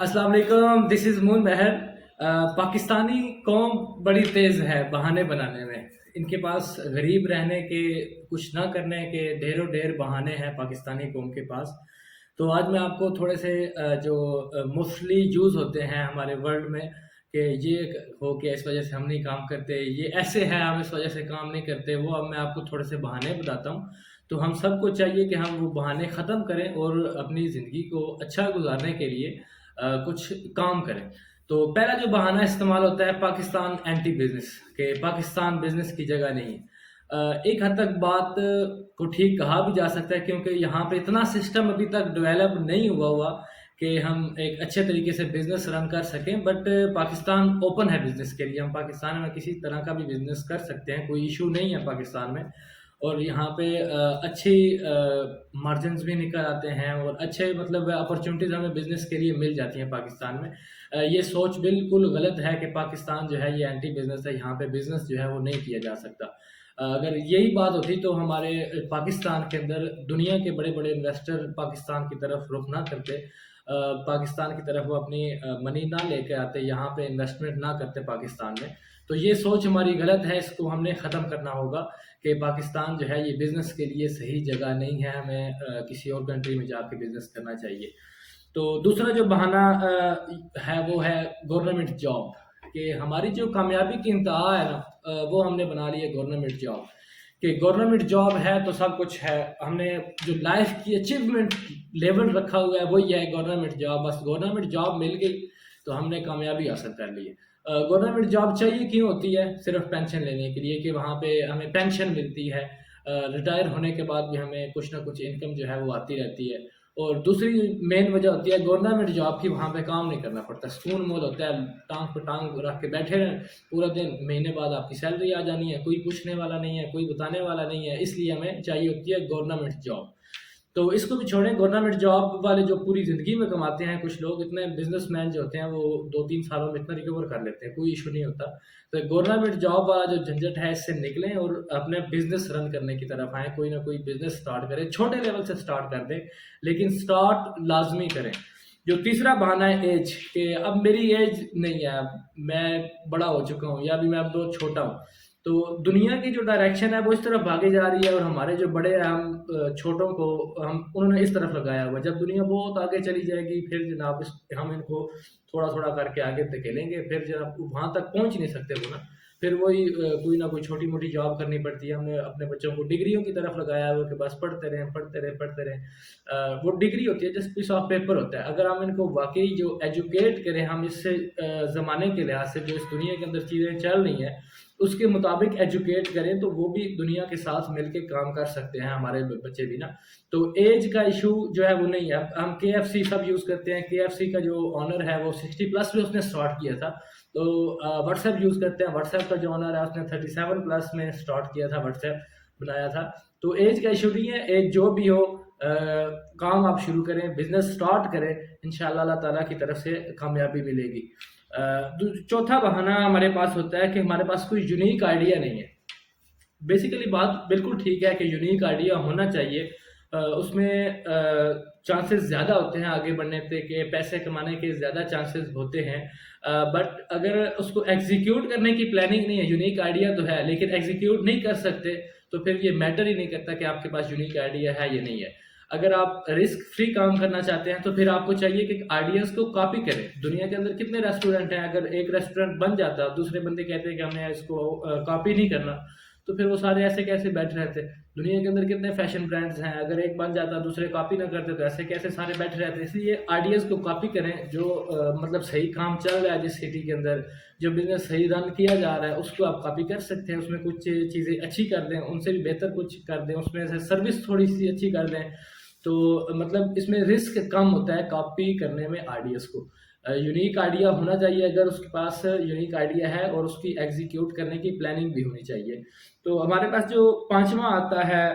अस्सलाम वालेकुम, this is moon महर। पाकिस्तानी कौम बड़ी तेज़ है बहाने बनाने में। इनके पास गरीब रहने के, कुछ ना करने के ढेरों ढेर बहाने हैं पाकिस्तानी कौम के पास। तो आज मैं आपको थोड़े से जो मुफ्तली यूज़ होते हैं हमारे वर्ल्ड में, कि ये हो गया इस वजह से हम नहीं काम करते, ये ऐसे है हम इस वजह से काम नहीं करते, वो अब मैं आपको थोड़े से बहाने बताता हूँ। तो हम सबको चाहिए कि हम वो बहाने ख़त्म करें और अपनी ज़िंदगी को अच्छा गुजारने के लिए कुछ काम करें। तो पहला जो बहाना इस्तेमाल होता है, पाकिस्तान एंटी बिजनेस, के पाकिस्तान बिजनेस की जगह नहीं है। एक हद तक बात को ठीक कहा भी जा सकता है, क्योंकि यहाँ पे इतना सिस्टम अभी तक डेवलप नहीं हुआ कि हम एक अच्छे तरीके से बिजनेस रन कर सकें। बट पाकिस्तान ओपन है बिजनेस के लिए, हम पाकिस्तान में किसी तरह का भी बिजनेस कर सकते हैं, कोई इशू नहीं है पाकिस्तान में। और यहाँ पे अच्छी मार्जिन्स भी निकल आते हैं और अच्छे मतलब अपॉर्चुनिटीज़ हमें बिज़नेस के लिए मिल जाती हैं पाकिस्तान में। ये सोच बिल्कुल गलत है कि पाकिस्तान जो है ये एंटी बिज़नेस है, यहाँ पे बिज़नेस जो है वो नहीं किया जा सकता। अगर यही बात होती तो हमारे पाकिस्तान के अंदर दुनिया के बड़े बड़े इन्वेस्टर पाकिस्तान की तरफ रुख ना करते, पाकिस्तान की तरफ वो अपनी मनी ना लेके आते, यहाँ पे इन्वेस्टमेंट ना करते पाकिस्तान में। तो ये सोच हमारी गलत है, इसको हमने ख़त्म करना होगा कि पाकिस्तान जो है ये बिज़नेस के लिए सही जगह नहीं है, हमें किसी और कंट्री में जाके बिज़नेस करना चाहिए। तो दूसरा जो बहाना है वो है गवर्नमेंट जॉब, कि हमारी जो कामयाबी की इंतहा है ना, वो हमने बना ली है गवर्नमेंट जॉब। कि गवर्नमेंट जॉब है तो सब कुछ है, हमने जो लाइफ की अचीवमेंट लेवल रखा हुआ है वही है गवर्नमेंट जॉब। बस गवर्नमेंट जॉब मिल गई तो हमने कामयाबी हासिल कर ली है। गवर्नमेंट जॉब चाहिए क्यों होती है? सिर्फ पेंशन लेने के लिए, कि वहाँ पे हमें पेंशन मिलती है, रिटायर होने के बाद भी हमें कुछ ना कुछ इनकम जो है वो आती रहती है। और दूसरी मेन वजह होती है गवर्नमेंट जॉब की, वहाँ पे काम नहीं करना पड़ता, सुकून मोल होता है, टांग पे टांग रख के बैठे रहें पूरा दिन, महीने बाद आपकी सैलरी आ जानी है, कोई पूछने वाला नहीं है, कोई बताने वाला नहीं है। इसलिए हमें चाहिए होती है गवर्नमेंट जॉब। तो इसको भी छोड़ें, गवर्नमेंट जॉब वाले जो पूरी ज़िंदगी में कमाते हैं, कुछ लोग इतने बिजनेसमैन जो होते हैं वो 2-3 सालों में इतना रिकवर कर लेते हैं, कोई इशू नहीं होता। तो गवर्नमेंट जॉब वाला जो झंझट है इससे निकलें और अपने बिजनेस रन करने की तरफ आएँ, कोई ना कोई बिजनेस स्टार्ट करें, छोटे लेवल से स्टार्ट कर दें, लेकिन स्टार्ट लाजमी करें। जो तीसरा बहाना है एज, कि अब मेरी एज नहीं है, मैं बड़ा हो चुका हूँ, या अभी मैं अब तो छोटा हूँ। तो दुनिया की जो डायरेक्शन है वो इस तरफ भागी जा रही है, और हमारे जो बड़े हैं, हम छोटों को हम उन्होंने इस तरफ लगाया हुआ है। जब दुनिया बहुत आगे चली जाएगी फिर जनाब हम इनको थोड़ा थोड़ा करके आगे धकेलेंगे, फिर जनाब वहाँ तक पहुँच नहीं सकते वो ना। फिर वही कोई ना कोई छोटी मोटी जॉब करनी पड़ती है। हमने अपने बच्चों को डिग्रियों की तरफ लगाया हुआ कि बस पढ़ते रहें पढ़ते रहें पढ़ते रहें। वो डिग्री होती है, जस्ट पीस ऑफ पेपर होता है। अगर हम इनको वाकई जो एजुकेट करें, हम इससे ज़माने के लिहाज से जो इस दुनिया के अंदर चीज़ें चल रही हैं उसके मुताबिक एजुकेट करें, तो वो भी दुनिया के साथ मिलके काम कर सकते हैं, हमारे बच्चे भी ना। तो एज का इशू जो है वो नहीं है। हम KFC सब यूज़ करते हैं, KFC का जो ऑनर है वो 60 प्लस में उसने स्टार्ट किया था। तो व्हाट्सएप यूज़ करते हैं, व्हाट्सएप का जो ऑनर है उसने 37 प्लस में स्टार्ट किया था, व्हाट्सएप बनाया था। तो एज का इशू नहीं है, एज जो भी हो, काम आप शुरू करें, बिजनेस स्टार्ट करें, इंशाल्लाह अल्लाह ताला की तरफ से कामयाबी मिलेगी। चौथा बहाना हमारे पास होता है कि हमारे पास कोई यूनिक आइडिया नहीं है। बेसिकली बात बिल्कुल ठीक है कि यूनिक आइडिया होना चाहिए, उसमें चांसेस ज़्यादा होते हैं आगे बढ़ने के, पैसे कमाने के ज़्यादा चांसेस होते हैं। बट अगर उसको एग्जीक्यूट करने की प्लानिंग नहीं है, यूनिक आइडिया तो है लेकिन एग्जीक्यूट नहीं कर सकते, तो फिर ये मैटर ही नहीं करता कि आपके पास यूनिक आइडिया है या नहीं है। अगर आप रिस्क फ्री काम करना चाहते हैं तो फिर आपको चाहिए कि आइडियाज़ को कॉपी करें। दुनिया के अंदर कितने रेस्टोरेंट हैं, अगर एक रेस्टोरेंट बन जाता, दूसरे बंदे कहते हैं कि हमने इसको कॉपी नहीं करना, तो फिर वो सारे ऐसे कैसे बैठे रहते। दुनिया के अंदर कितने फैशन ब्रांड्स हैं, अगर एक बन जाता दूसरे कॉपी ना करते तो ऐसे कैसे सारे बैठे रहते। इसलिए आइडियाज़ को कॉपी करें, जो मतलब सही काम चल रहा है जिस सिटी के अंदर, जो बिजनेस सही रन किया जा रहा है उसको आप कॉपी कर सकते हैं। उसमें कुछ चीज़ें अच्छी कर दें, उनसे भी बेहतर कुछ कर दें, उसमें से सर्विस थोड़ी सी अच्छी कर दें, तो मतलब इसमें रिस्क कम होता है कॉपी करने में आइडियाज़ को। यूनिक आइडिया होना चाहिए, अगर उसके पास यूनिक आइडिया है, और उसकी एग्जीक्यूट करने की प्लानिंग भी होनी चाहिए। तो हमारे पास जो पांचवा आता है,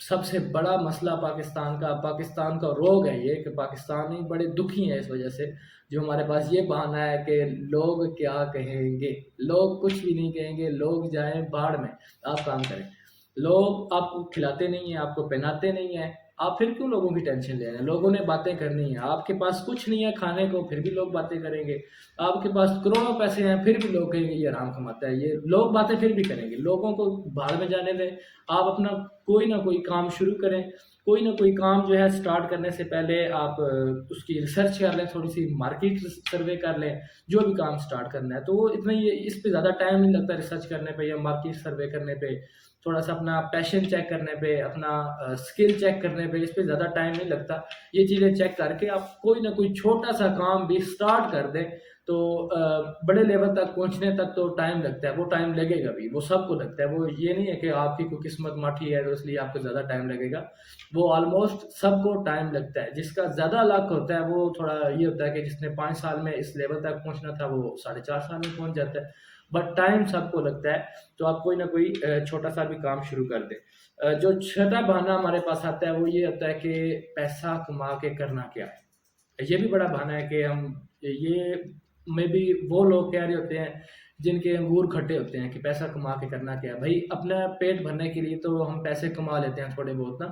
सबसे बड़ा मसला पाकिस्तान का रोग है ये, कि पाकिस्तानी बड़े दुखी हैं इस वजह से। जो हमारे पास ये बहाना है कि लोग क्या कहेंगे, लोग कुछ भी नहीं कहेंगे, लोग जाएं बाढ़ में, आप काम करें। लोग आपको खिलाते नहीं हैं, आपको पहनाते नहीं हैं, آپ پھر کیوں لوگوں کی ٹینشن لے رہے ہیں؟ لوگوں نے باتیں کرنی ہیں، آپ کے پاس کچھ نہیں ہے کھانے کو پھر بھی لوگ باتیں کریں گے، آپ کے پاس کروڑوں پیسے ہیں پھر بھی لوگ کہیں گے یہ آرام کماتا ہے، یہ لوگ باتیں پھر بھی کریں گے، لوگوں کو بھاڑ میں جانے دیں۔ آپ اپنا کوئی نہ کوئی کام شروع کریں، کوئی نہ کوئی کام جو ہے سٹارٹ کرنے سے پہلے آپ اس کی ریسرچ کر لیں، تھوڑی سی مارکیٹ سروے کر لیں، جو بھی کام سٹارٹ کرنا ہے تو وہ اتنا ہی اس پہ زیادہ ٹائم نہیں لگتا ریسرچ کرنے پہ یا مارکیٹ سروے کرنے پہ، تھوڑا سا اپنا پیشن چیک کرنے پہ، اپنا اسکل چیک کرنے پہ، اس پہ زیادہ ٹائم نہیں لگتا۔ یہ چیزیں چیک کر کے آپ کوئی نہ کوئی چھوٹا سا کام بھی سٹارٹ کر دیں تو بڑے لیول تک پہنچنے تک تو ٹائم لگتا ہے، وہ ٹائم لگے گا بھی، وہ سب کو لگتا ہے، وہ یہ نہیں ہے کہ آپ کی کوئی قسمت ماٹھی ہے تو اس لیے آپ کو زیادہ ٹائم لگے گا، وہ آلموسٹ سب کو ٹائم لگتا ہے۔ جس کا زیادہ لک ہوتا ہے وہ تھوڑا یہ ہوتا ہے کہ جس نے 5 سال میں اس لیول تک پہنچنا تھا وہ 4.5 سال میں پہنچ جاتا ہے، بٹ ٹائم سب کو لگتا ہے۔ تو آپ کوئی نہ کوئی چھوٹا سا بھی کام شروع کر دیں۔ جو چھٹا بہانہ ہمارے پاس آتا ہے وہ یہ ہوتا ہے کہ پیسہ کما کے کرنا کیا ہے۔ یہ بھی بڑا بہانہ ہے کہ ہم یہ میں بھی وہ لوگ کہہ رہے ہوتے ہیں جن کے انگور کھٹے ہوتے ہیں کہ پیسہ کما کے کرنا کیا ہے۔ بھائی اپنا پیٹ بھرنے کے لیے تو ہم پیسے کما لیتے ہیں تھوڑے بہت نا،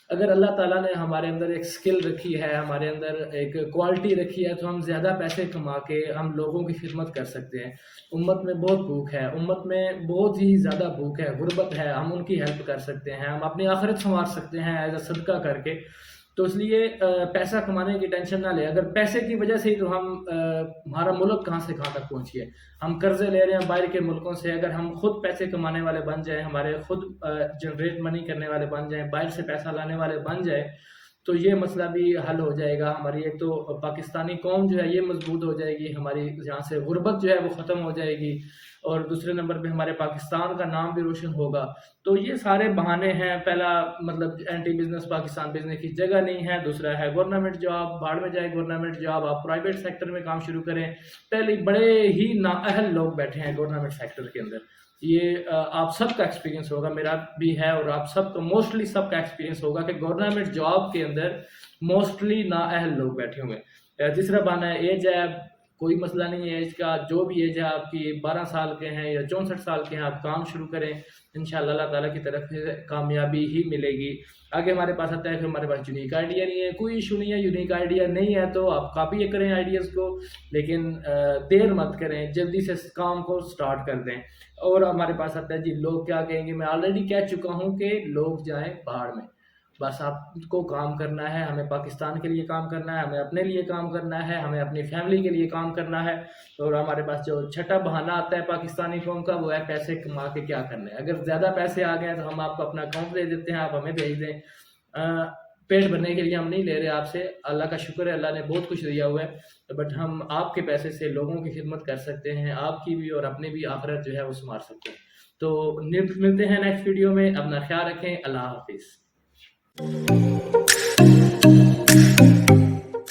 اگر اللہ تعالیٰ نے ہمارے اندر ایک سکل رکھی ہے، ہمارے اندر ایک کوالٹی رکھی ہے تو ہم زیادہ پیسے کما کے ہم لوگوں کی خدمت کر سکتے ہیں۔ امت میں بہت بھوک ہے، امت میں بہت ہی زیادہ بھوک ہے، غربت ہے، ہم ان کی ہیلپ کر سکتے ہیں، ہم اپنی آخرت سنوار سکتے ہیں ایز اے صدقہ کر کے۔ تو اس لیے پیسہ کمانے کی ٹینشن نہ لیں، اگر پیسے کی وجہ سے ہی تو ہمارا ملک کہاں سے کہاں تک پہنچ گیا ہے، ہم قرضے لے رہے ہیں باہر کے ملکوں سے، اگر ہم خود پیسے کمانے والے بن جائیں، ہمارے خود جنریٹ منی کرنے والے بن جائیں، باہر سے پیسہ لانے والے بن جائیں تو یہ مسئلہ بھی حل ہو جائے گا۔ ہماری ایک تو پاکستانی قوم جو ہے یہ مضبوط ہو جائے گی، ہماری یہاں سے غربت جو ہے وہ ختم ہو جائے گی، اور دوسرے نمبر پہ ہمارے پاکستان کا نام بھی روشن ہوگا۔ تو یہ سارے بہانے ہیں، پہلا مطلب اینٹی بزنس پاکستان بزنس کی جگہ نہیں ہے، دوسرا ہے گورنمنٹ جاب، بھاڑ میں جائے گورنمنٹ جاب، آپ پرائیویٹ سیکٹر میں کام شروع کریں۔ پہلے بڑے ہی نااہل لوگ بیٹھے ہیں گورنمنٹ سیکٹر کے اندر، یہ آپ سب کا ایکسپیرینس ہوگا، میرا بھی ہے اور آپ سب کا موسٹلی سب کا ایکسپیرینس ہوگا کہ گورنمنٹ جاب کے اندر موسٹلی نااہل لوگ بیٹھے ہوئے ہیں۔ تیسرا بہانہ ہے ایج ہے، کوئی مسئلہ نہیں ہے ایج کا، جو بھی ایج ہے آپ کی 12 سال کے ہیں یا 64 سال کے ہیں، آپ کام شروع کریں، انشاءاللہ اللہ تعالیٰ کی طرف سے کامیابی ہی ملے گی۔ آگے ہمارے پاس آتا ہے کہ ہمارے پاس یونیک آئیڈیا نہیں ہے، کوئی ایشو نہیں ہے، یونیک آئیڈیا نہیں ہے تو آپ کاپی کریں آئیڈیاز کو، لیکن دیر مت کریں، جلدی سے کام کو سٹارٹ کر دیں۔ اور ہمارے پاس آتا ہے جی لوگ کیا کہیں گے، میں آلریڈی کہہ چکا ہوں کہ لوگ جائیں باہر میں، بس آپ کو کام کرنا ہے، ہمیں پاکستان کے لیے کام کرنا ہے، ہمیں اپنے لیے کام کرنا ہے، ہمیں اپنی فیملی کے لیے کام کرنا ہے۔ اور ہمارے پاس جو چھٹا بہانہ آتا ہے پاکستانی قوم کا وہ ہے پیسے کما کے کیا کرنا ہے۔ اگر زیادہ پیسے آ گئے تو ہم آپ کو اپنا اکاؤنٹ دے دیتے ہیں، آپ ہمیں بھیج دیں، پیٹ بھرنے کے لیے ہم نہیں لے رہے آپ سے، اللہ کا شکر ہے اللہ نے بہت کچھ دیا ہوا ہے، بٹ ہم آپ کے پیسے سے لوگوں کی خدمت کر سکتے ہیں، آپ کی بھی اور اپنی بھی آخرت جو ہے وہ سنوار سکتے ہیں۔ تو ملتے ہیں نیکسٹ ویڈیو میں، اپنا خیال رکھیں، اللہ حافظ۔